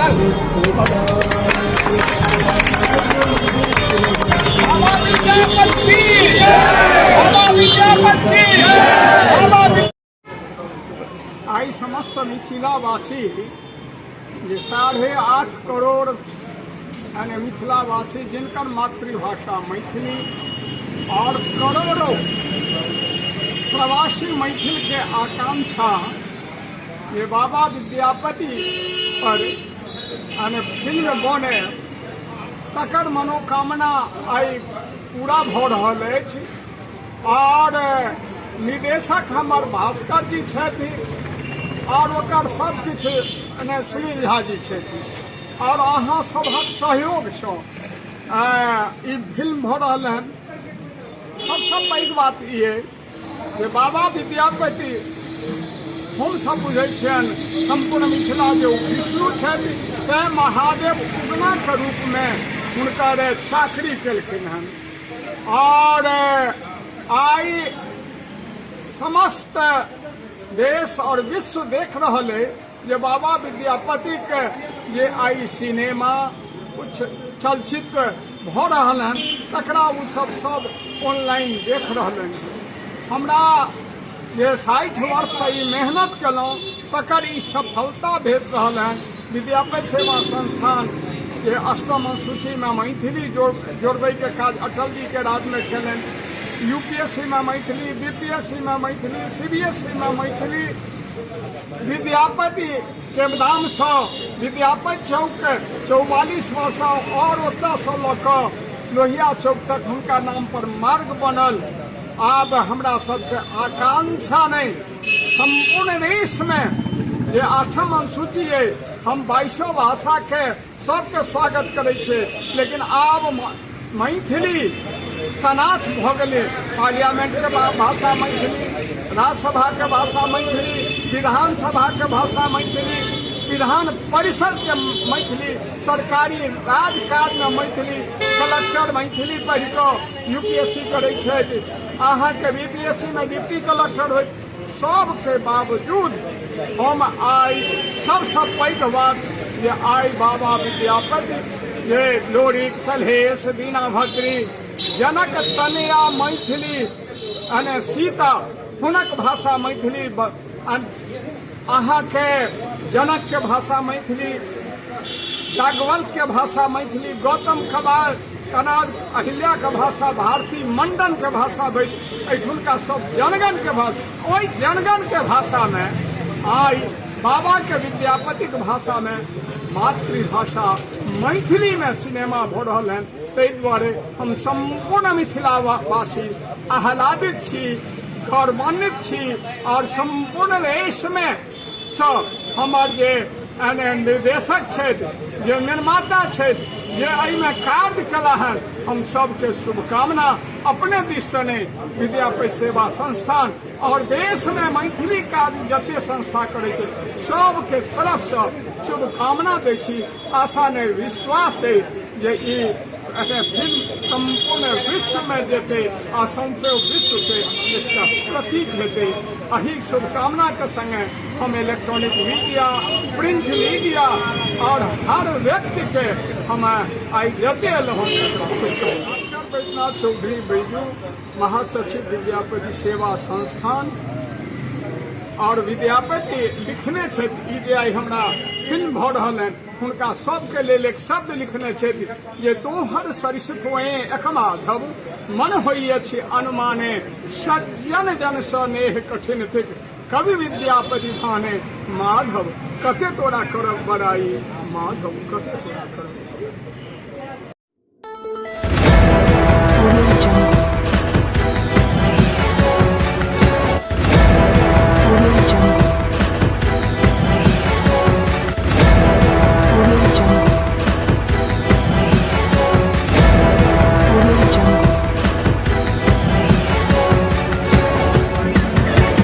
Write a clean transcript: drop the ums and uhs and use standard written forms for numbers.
आई समस्त मिथिलावासी 8.5 करोड़ यानी मिथिलावासी जिनकर मातृभाषा मैथिली और करोड़ों प्रवासी मैथिल के आकांक्षा ये बाबा विद्यापति पर यानी फिल्म बने तकर मनोकामना आई पूरा भ रहल अछि। और निर्देशक हमर भास्कर जी छथिन और ओकर सब किछु सुनील झा जी छथिन और अहाँ सभक सहयोग से ई फिल्म भ रहल हन। सबसे पैघ बात ये जे बाबा विद्यापति हम सब बुझे छियन संपूर्ण मिथिला जो विष्णु छथि तै महादेव उगना के रूप में हुनकर चाकरी केलखिन हन। और आई समस्त देश और विश्व देख रहल है जे बाबा विद्यापति के जे आई सिनेमा कुछ चलचित्र भ रहल हन तकरा उ सब ऑनलाइन देख रहल हन। हमरा जे 60 वर्ष से ई मेहनत केलहुँ तकर ई सफलता भेट रहल हन। विद्यापति सेवा संस्थान जे 8म सूची में मैथिली जोड़बै के काज अटल जी के राज में केलनि। यूपीएससी में मैथिली, बीपीएससी में मैथिली, सीबीएसई में मैथिली। विद्यापति के नाम से विद्यापति चौक 44 वर्ष और ओतऽ से लऽ लोहिया चौक तक हुनका नाम पर मार्ग बनल। आब हमरा सबके आकांक्षा नहीं संपूर्ण देश में जे 8म अनुसूची है हम 22 भाषा के सबके स्वागत करे छे, लेकिन आब मैथिली सनाथ भ गेलै। पार्लियामेंट के भाषा मैथिली, राज्यसभा के भाषा मैथिली, विधानसभा के भाषा मैथिली, विधान परिषद के मैथिली, सरकारी राजकाज में मैथिली, कलेक्टर मैथिली पढ़ के यूपीएससी करे छथि, अहाँ के बीपीएससी में डिप्टी कलेक्टर हो। सब के बावजूद हम आई सबसे पैघ बात जे आई बाबा विद्यापति जे लोरिक सलहेश बीना भद्री जनक तनया मैथिली अने सीता हुनक भाषा मैथिली, अहाँ के जनक के भाषा मैथिली, जागवल के भाषा मैथिली, गौतम कनाद अहिल्या के भाषा भारती, मंडन के भाषा एठुनका सब जनगण के भाषा। ओई जनगण के भाषा में आई बाबा के विद्यापति के भाषा में मातृभाषा मैथिली में सिनेमा भ रहल हन। ताहि दुआरे हम संपूर्ण मिथिलावासी आह्लादित छी, गौरवान्वित छी और संपूर्ण देश में सब हमर जे निर्देशक छथि, जे निर्माता छथि, जे एहिमे कार्य कला हन, हम सबके शुभकामना अपने दिश से नहीं विद्यापति सेवा संस्थान और देश में मैथिली कार्य जते संस्था करे सबके तरफ से शुभकामना दै छी। आशा नहीं विश्वास है जे ई फिल्म संपूर्ण विश्व में जेते आ संपूर्ण विश्व के एक प्रतीक हेते। अही शुभकामना के संगे हम इलेक्ट्रॉनिक मीडिया, प्रिंट मीडिया और हर व्यक्ति के हम आई जते बैद्यनाथ चौधरी बैजू महासचिव विद्यापति सेवा संस्थान और विद्यापति लिखने छथि जे आई हमरा फिल्म भ रहल है हुनका सबके लेल एक शब्द लिखने छथि जे तोहर सरिसथोए एकमाधव मन होई अछि अनुमाने सज्जन जन स नेह कठिन थिक कवि विद्यापति भाने माधव कते तोरा करब बड़ाई माधव कते तोरा करब।